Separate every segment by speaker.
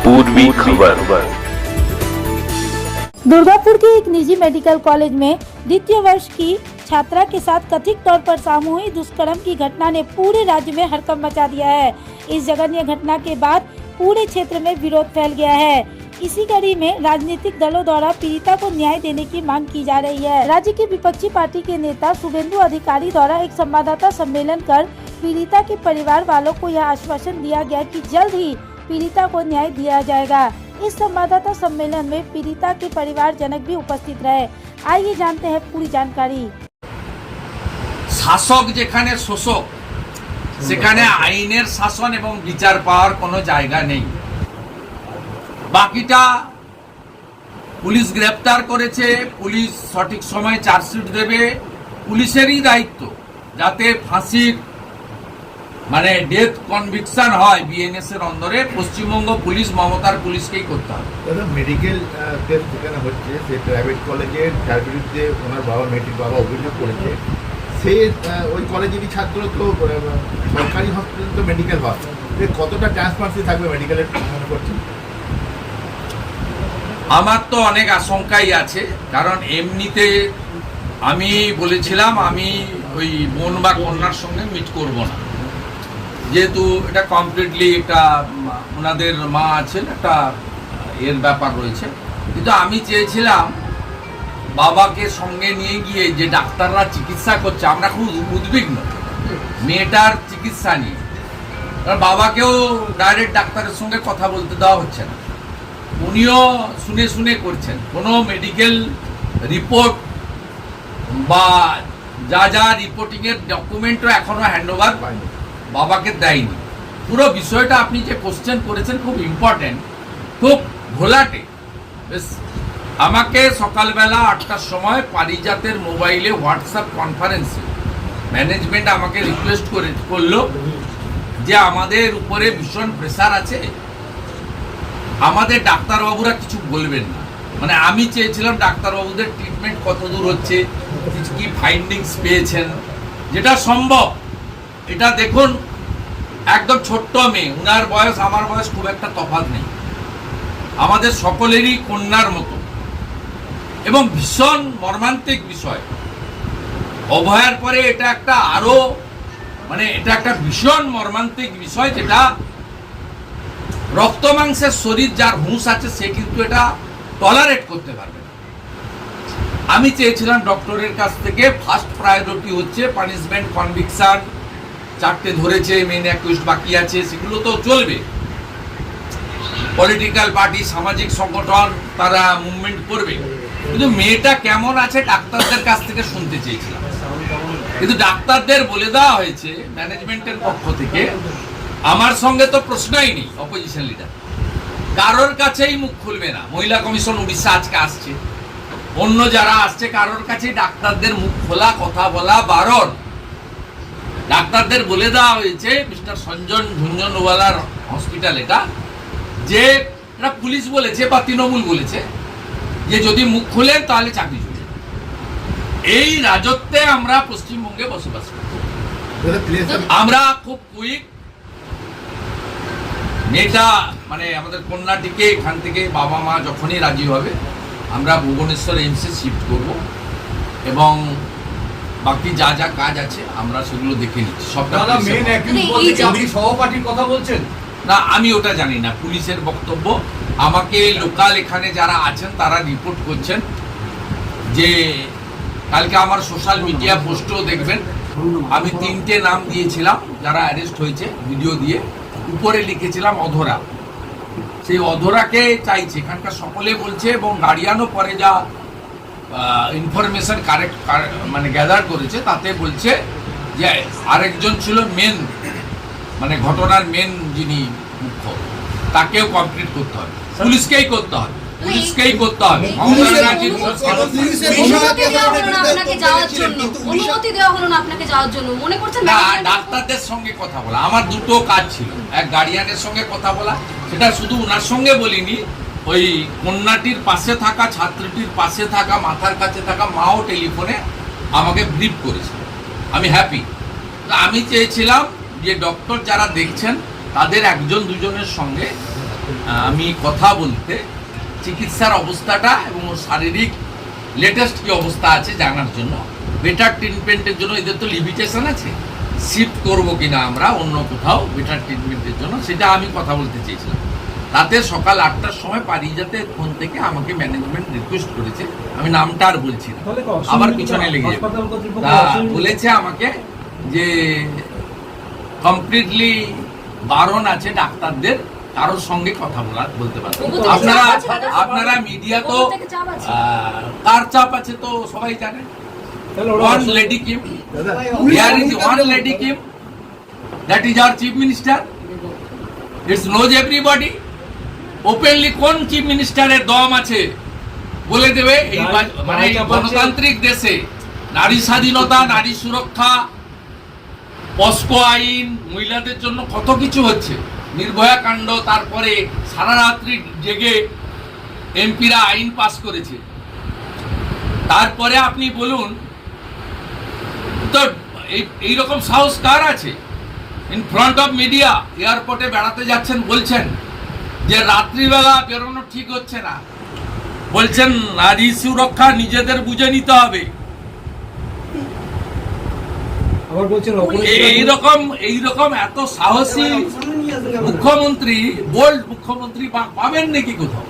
Speaker 1: पूर्वी खबर।
Speaker 2: दुर्गापुर के एक निजी मेडिकल कॉलेज में द्वितीय वर्ष की छात्रा के साथ कथित तौर पर सामूहिक दुष्कर्म की घटना ने पूरे राज्य में हड़कंप मचा दिया है। इस जघन्य घटना के बाद पूरे क्षेत्र में विरोध फैल गया है। इसी कड़ी में राजनीतिक दलों द्वारा पीड़िता को न्याय देने की मांग की जा रही है। राज्य की विपक्षी पार्टी के नेता शुभेंदु अधिकारी द्वारा एक संवाददाता सम्मेलन कर पीड़िता के परिवार वालों को यह आश्वासन दिया गया कि जल्द ही पीड़िता को न्याय दिया जाएगा। इस संवाददाता सम्मेलन में पीड़िता के परिवारजनक भी उपस्थित रहे। आइए जानते हैं पूरी जानकारी।
Speaker 3: শাসক যেখানে শোষক সেখানে আইনের শাসন এবং বিচার পাওয়ার কোনো জায়গা নেই। বাকিটা পুলিশ গ্রেফতার করেছে, পুলিশ সঠিক সময়ে চার্জশিট দেবে, পুলিশেরই দায়িত্ব যাতে ফাঁসির মানে ডেথ কনভিকশন হয় বিএনএস এর অন্দরে পশ্চিমবঙ্গ পুলিশ মমতার পুলিশকেই করতে হবে।
Speaker 4: দাদা মেডিকেল টেস্ট যেখানে হচ্ছে সেই প্রাইভেট কলেজের যার বিরুদ্ধে ওনার বাবা মেয়েটির বাবা অভিযোগ করেছে সে ওই কলেজেরই ছাত্র, তো সরকারি হসপিটাল তো মেডিকেল হয়, কতটা ট্রান্সপারেন্সি থাকবে মেডিকেলের মনে করছেন?
Speaker 3: আমার তো অনেক আশঙ্কাই আছে, কারণ এমনিতে আমি বলেছিলাম আমি ওই বোন বা কন্যার সঙ্গে মিট করব না, যেহেতু এটা কমপ্লিটলি একটা ওনাদের মা আছেন, একটা এর ব্যাপার রয়েছে। কিন্তু আমি চেয়েছিলাম বাবাকে সঙ্গে নিয়ে গিয়ে যে ডাক্তাররা চিকিৎসা করছে, আমরা খুব উদ্বিগ্ন মেয়েটার চিকিৎসা নিয়ে, বাবাকেও ডাইরেক্ট ডাক্তারের সঙ্গে কথা বলতে দেওয়া হচ্ছে না, উনিও শুনে শুনে করছেন। কোনো মেডিকেল রিপোর্ট বা যা যা রিপোর্টিংয়ের ডকুমেন্টও এখনো হ্যান্ডওভার বাবাকে দেয়নি। পুরো বিষয়টা আপনি যে কোশ্চেন করেছেন খুব ইম্পর্টেন্ট, খুব ঘোলাটে। বেশ, আমাকে সকালবেলা 8টার সময় পারিজাতের মোবাইলে হোয়াটসঅ্যাপ কনফারেন্সে ম্যানেজমেন্ট আমাকে রিকোয়েস্ট করলো যে আমাদের উপরে ভীষণ প্রেসার আছে, আমাদের ডাক্তারবাবুরা কিছু বলবেন না। মানে আমি চেয়েছিলাম ডাক্তারবাবুদের ট্রিটমেন্ট কত দূর হচ্ছে, কি ফাইন্ডিংস পেয়েছেন, যেটা সম্ভব। এটা দেখুন, একদম ছোট্ট মেয়ে, উনার বয়স আমার বয়স খুব একটা তফাৎ নেই, আমাদের সকলেরই কন্যার মতো, এবং ভীষণ মর্মান্তিক বিষয়। অভয়ার পরে এটা একটা আরো এটা একটা ভীষণ মর্মান্তিক বিষয়, যেটা রক্ত মাংসের শরীর যার হুঁশ আছে সে কিন্তু এটা টলারেট করতে পারবে না। আমি চেয়েছিলাম ডক্টরের কাছ থেকে ফার্স্ট প্রায়োরিটি হচ্ছে পানিশমেন্ট, কনভিকশন, 4টে ধরেছে, মেন অ্যাকিউজড বাকি আছে, সেগুলো তো চলবে। পলিটিক্যাল পার্টি, সামাজিক সংগঠন তারা মুভমেন্ট করবে, কিন্তু মেয়েটা কেমন আছে ডাক্তারদের কাছ থেকে শুনতে চেয়েছিলাম। কিন্তু ডাক্তারদের বলে দেওয়া হয়েছে ম্যানেজমেন্টের পক্ষ থেকে, আমার সঙ্গে তো প্রশ্নই নেই, অপোজিশন লিডার কারোর কাছেই মুখ খুলবে না। মহিলা কমিশন উড়িষ্যা আজকে আসছে, অন্য যারা আসছে কারোর কাছেই ডাক্তারদের মুখ খোলা, কথা বলা বারণ। ডাক্তারদের বলে দেওয়া হয়েছে মিস্টার সঞ্জন ঝুঞ্ঝনওয়ালার হসপিটাল এটা, যে এটা পুলিশ বলেছে বা তৃণমূল বলেছে যে যদি মুখ খুলেন তাহলে চাকরি চলে যাবে। এই রাজত্বে আমরা পশ্চিমবঙ্গে বসবাস করি। আমরা খুব কুইক মেয়েটা আমাদের কন্যাটিকে এখান থেকে বাবা মা যখনই রাজি হবে আমরা ভুবনেশ্বর এইমসে শিফট করব, এবং বাকি যা যা কাজ আছে আমরা সেগুলো দেখে নিচ্ছি। সবটা
Speaker 5: সহপাঠীর কথা বলছেন
Speaker 3: না, আমি ওটা জানি না, পুলিশের বক্তব্য। আমাকে লোকাল এখানে যারা আছেন তারা রিপোর্ট করছেন যে কালকে আমার সোশ্যাল মিডিয়া পোস্টও দেখবেন, আমি 3টে নাম দিয়েছিলাম যারা অ্যারেস্ট হয়েছে, ভিডিও দিয়ে উপরে লিখেছিলাম অধরা। সেই অধরাকে চাইছে এখানকার সকলে বলছে, এবং গার্ডিয়ানও পরে যা ইনফরমেশন কারেক্ট গ্যাদার করেছে তাতে বলছে যে আরেকজন ছিল মেন ঘটনার মেন যিনি মুখ্য, তাকেও কমপ্লিট করতে হবে, পুলিশকেই করতে হবে, পুলিশকেই করতে হবে। ডাক্তারদের সঙ্গে কথা বলা, আমার দুটো কাজ ছিল, এক গার্ডিয়ানের সঙ্গে কথা বলা, সেটা শুধু ওনার সঙ্গে বলিনি, ওই কন্যাটির পাশে থাকা, ছাত্রীটির পাশে থাকা, মাথার কাছে থাকা মাও টেলিফোনে আমাকে ব্রিফ করেছিল। আমি হ্যাপি। আমি চেয়েছিলাম যে ডক্টর যারা দেখছেন তাদের একজন দুজনের সঙ্গে আমি কথা বলতে, চিকিৎসার অবস্থাটা এবং ওর শারীরিক লেটেস্ট কি অবস্থা আছে জানার জন্য। বেটার ট্রিটমেন্টের জন্য এদের তো লিমিটেশন আছে, শিফট করবো কিনা আমরা অন্য কোথাও বেটার ট্রিটমেন্টের জন্য, সেটা আমি কথা বলতে চেয়েছিলাম। রাতে সকাল 8টার সময় পারিজাতে ফোন থেকে আমাকে ম্যানেজমেন্ট রিকোয়েস্ট করেছে, আমি নামটা আর বলছি না, আবার পিছনে লেগে যাবে। তা বলেছে আমাকে যে কমপ্লিটলি বারণ আছে ডাক্তারদের কারোর সঙ্গে কথা বলতে পারবে। আপনারা মিডিয়া তো কার চাপ আছে তো সবাই জানে। One lady team, here is one lady team, that is our chief minister, it's knows everybody. Openly কোন চিফ মিনিস্টারের দম আছে বলে দেবে? এই মানে গণতান্ত্রিক দেশে নারী স্বাধীনতা, নারী সুরক্ষা, পস্কো আইন, মহিলাদের জন্য কত কিছু হচ্ছে, নির্ভয়া কাণ্ড, তারপরে সারা রাত্রি জেগে এমপিরা আইন পাস করেছে। তারপরে আপনি বলুন তো এইরকম সাহস কার আছে? ইন ফ্রন্ট অফ মিডিয়া এয়ারপোর্টে বেড়াতে যাচ্ছেন, বলছেন যে রাত্রিবেলা বেরোনো ঠিক হচ্ছে না, বলছেন নারী সুরক্ষা নিজেদের বুঝে নিতে হবে। এইরকম এত সাহসী মুখ্যমন্ত্রী, বোল্ড মুখ্যমন্ত্রী পাবেন নাকি কোথাও?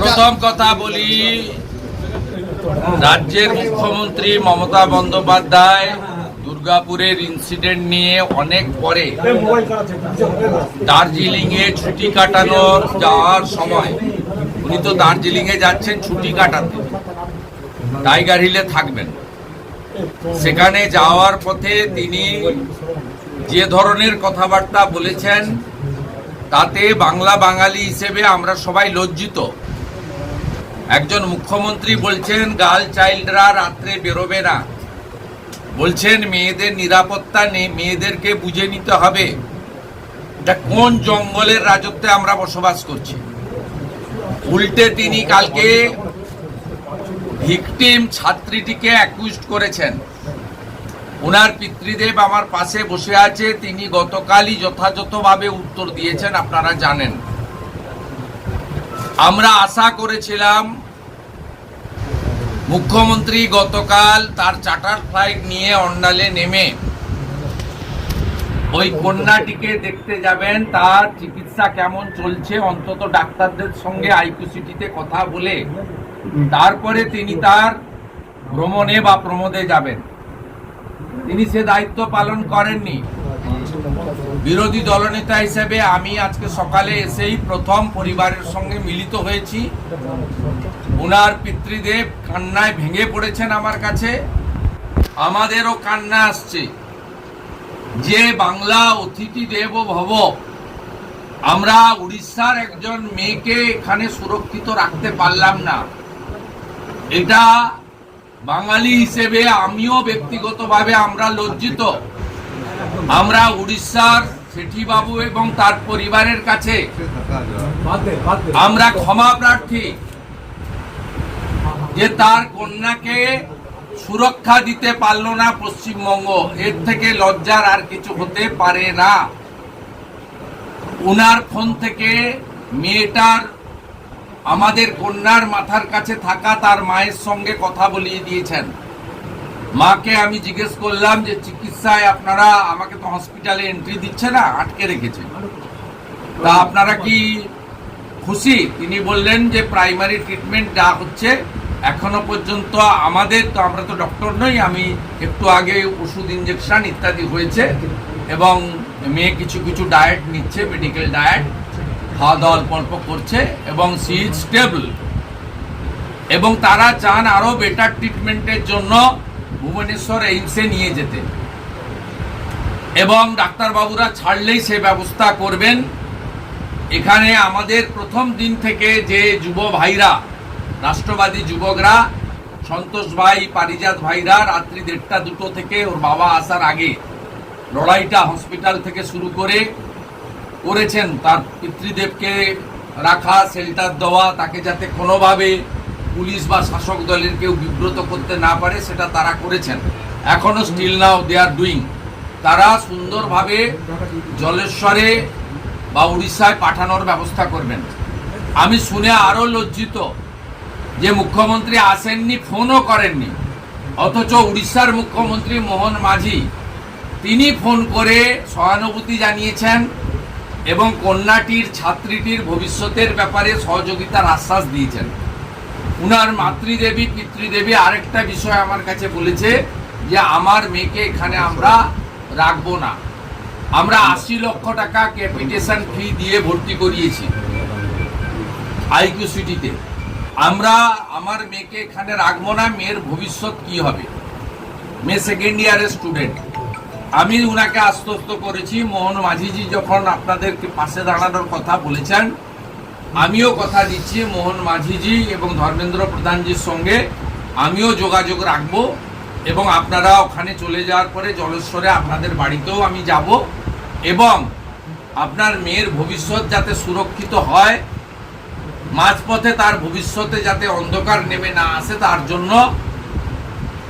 Speaker 3: প্রথম কথা বলি, রাজ্যের মুখ্যমন্ত্রী মমতা বন্দ্যোপাধ্যায় দুর্গাপুরের ইনসিডেন্ট নিয়ে অনেক পরে দার্জিলিং এ ছুটি কাটানোর যাওয়ার সময়, উনি তো দার্জিলিং এ যাচ্ছেন ছুটি কাটাতে, টাইগার হিলে থাকবেন, সেখানে যাওয়ার পথে তিনি যে ধরনের কথাবার্তা বলেছেন তাতে বাংলা বাঙালি হিসেবে আমরা সবাই লজ্জিত। একজন মুখ্যমন্ত্রী বলছেন গার্ল চাইল্ডরা রাত্রে বেরোবে না, বলছেন মেয়েদের নিরাপত্তা নেই, মেয়েদেরকে বুঝে নিতে হবে। এটা কোন জঙ্গলের রাজত্বে আমরা বসবাস করছি? উল্টে তিনি কালকে ভিকটিম ছাত্রীটিকে অ্যাকিউজড করেছেন। ওনার পিতৃদেব আমার পাশে বসে আছে, তিনি গতকালই যথাযথভাবে উত্তর দিয়েছেন, আপনারা জানেন। আমরা আশা করেছিলাম মুখ্যমন্ত্রী গতকাল তার চার্টার ফ্লাইট নিয়ে অন্ডালে নেমে ওই কন্যাটিকে দেখতে যাবেন, তার চিকিৎসা কেমন চলছে, অন্তত ডাক্তারদের সঙ্গে আইকিউসিটিতে কথা বলে তারপরে তিনি তার ভ্রমণে বা প্রমোদে যাবেন। তিনি সে দায়িত্ব পালন করেননি। বিরোধী দলনেতা হিসেবে আমি আজকে সকালে এসেই প্রথম পরিবারের সঙ্গে মিলিত হয়েছি। ওনার পিতৃদেব কান্নায় ভেঙে পড়েছেন আমার কাছে, আমাদেরও কান্না আসছে যে বাংলা অতিথি দেব ভব, আমরা উড়িষ্যার একজন মেয়েকে এখানে সুরক্ষিত রাখতে পারলাম না। এটা বাঙালি হিসেবে আমিও ব্যক্তিগতভাবে আমরা লজ্জিত। আমরা উড়িষ্যার শেঠিবাবু এবং তার পরিবারের কাছে আমরা ক্ষমা প্রার্থী যে তার কন্যাকে সুরক্ষা দিতে পারল না পশ্চিমবঙ্গ। এর থেকে লজ্জার আর কিছু হতে পারে না। উনার ফোন থেকে মেয়েটার, আমাদের কন্যার মাথার কাছে থাকা তার মায়ের সঙ্গে কথা বলিয়ে দিয়েছেন। মাকে আমি জিজ্ঞেস করলাম যে চিকিৎসায় আপনারা, আমাকে তো হসপিটালে এন্ট্রি দিচ্ছে না, আটকে রেখেছেন, তা আপনারা কি খুশি? তিনি বললেন যে প্রাইমারি ট্রিটমেন্ট যা হচ্ছে এখনো পর্যন্ত আমাদের তো, আমরা তো ডক্টর নই, আমি একটু আগে ওষুধ ইঞ্জেকশন ইত্যাদি হয়েছে এবং মেয়ে কিছু কিছু ডায়েট নিচ্ছে, মেডিকেল ডায়েট, খাওয়া দাওয়া অল্প অল্প করছে এবং সি ইজ স্টেবল। এবং তারা চান আরো বেটার ট্রিটমেন্টের জন্য ভুবনেশ্বর এইমসে নিয়ে যেতে, এবং ডাক্তারবাবুরা ছাড়লেই সে ব্যবস্থা করবেন। এখানে আমাদের প্রথম দিন থেকে যে যুব ভাইরা, রাষ্ট্রবাদী যুবকরা, সন্তোষ ভাই, পারিজাত ভাইরা রাত্রি 1:30-2 থেকে ওর বাবা আসার আগে লড়াইটা হসপিটাল থেকে শুরু করেছেন। তার পিতৃদেবকে রাখা, শেল্টার দেওয়া, তাকে যাতে কোনোভাবে পুলিশ বা শাসক দলের কেউ বিব্রত করতে না পারে সেটা তারা করেছেন। এখনো still now they are doing. তারা সুন্দরভাবে জলেশ্বরে বা উড়িষ্যায় পাঠানোর ব্যবস্থা করবেন। আমি শুনে আরও লজ্জিত যে মুখ্যমন্ত্রী আসেননি, ফোনও করেননি, অথচ উড়িষ্যার মুখ্যমন্ত্রী মোহন মাঝি তিনি ফোন করে সহানুভূতি জানিয়েছেন এবং কন্যাটির ছাত্রীটির ভবিষ্যতের ব্যাপারে সহযোগিতার আশ্বাস দিয়েছেন। উনার মাতৃদেবী পিতৃদেবী আরেকটা বিষয় আমার কাছে বলেছে যে আমার মেয়েকে এখানে আমরা রাখবো না। আমরা 80 লক্ষ টাকা ক্যাপিটেশন ফি দিয়ে ভর্তি করিয়েছি আইকিউ সিটিতে। আমরা আমার মেয়েকে এখানে রাখবো না, মেয়ের ভবিষ্যৎ কি হবে? মেয়ে সেকেন্ড ইয়ারের স্টুডেন্ট। আমি উনাকে আশ্বস্ত করেছি, মোহন মাঝিজি যখন আপনাদেরকে পাশে দাঁড়ানোর কথা বলেছেন, আমিও কথা দিচ্ছি মোহন মাঝিজি এবং ধর্মেন্দ্র প্রধানজির সঙ্গে আমিও যোগাযোগ রাখবো এবং আপনারা ওখানে চলে যাওয়ার পরে জলেশ্বরে আপনাদের বাড়িতেও আমি যাব এবং আপনার মেয়ের ভবিষ্যৎ যাতে সুরক্ষিত হয়, মাঝপথে তার ভবিষ্যতে যাতে অন্ধকার নেমে না আসে, তার জন্য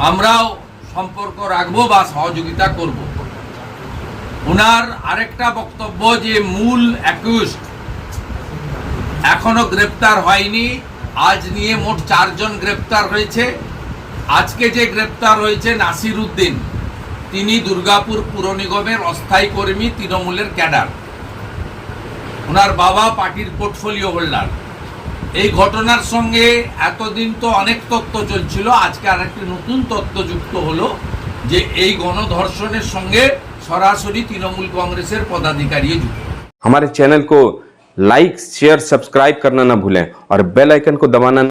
Speaker 3: আমরাও সম্পর্ক রাখবো বা সহযোগিতা করব। ওনার আরেকটা বক্তব্য যে মূল অ্যাকিউজড এখনো গ্রেপ্তার হয়নি। আজ নিয়ে মোট 4 জন গ্রেপ্তার হয়েছে। আজকে যে গ্রেপ্তার হয়েছে নাসির উদ্দিন, তিনি দুর্গাপুর পুর নিগমের অস্থায়ী কর্মী, তৃণমূলের ক্যাডার। ওনার বাবা পার্টির পোর্টফোলিও হোল্ডার। এই ঘটনার সঙ্গে এতদিন তো অনেক তথ্য চলছিল, আজকে আরেকটি নতুন তথ্য যুক্ত হলো যে এই গণধর্ষণের সঙ্গে সরাসরি তৃণমূল কংগ্রেসের পদাধিকারী যুক্ত।
Speaker 1: हमारे चैनल को लाइक शेयर सब्सक्राइब करना ना भूलें और बेल आइकन को दबाना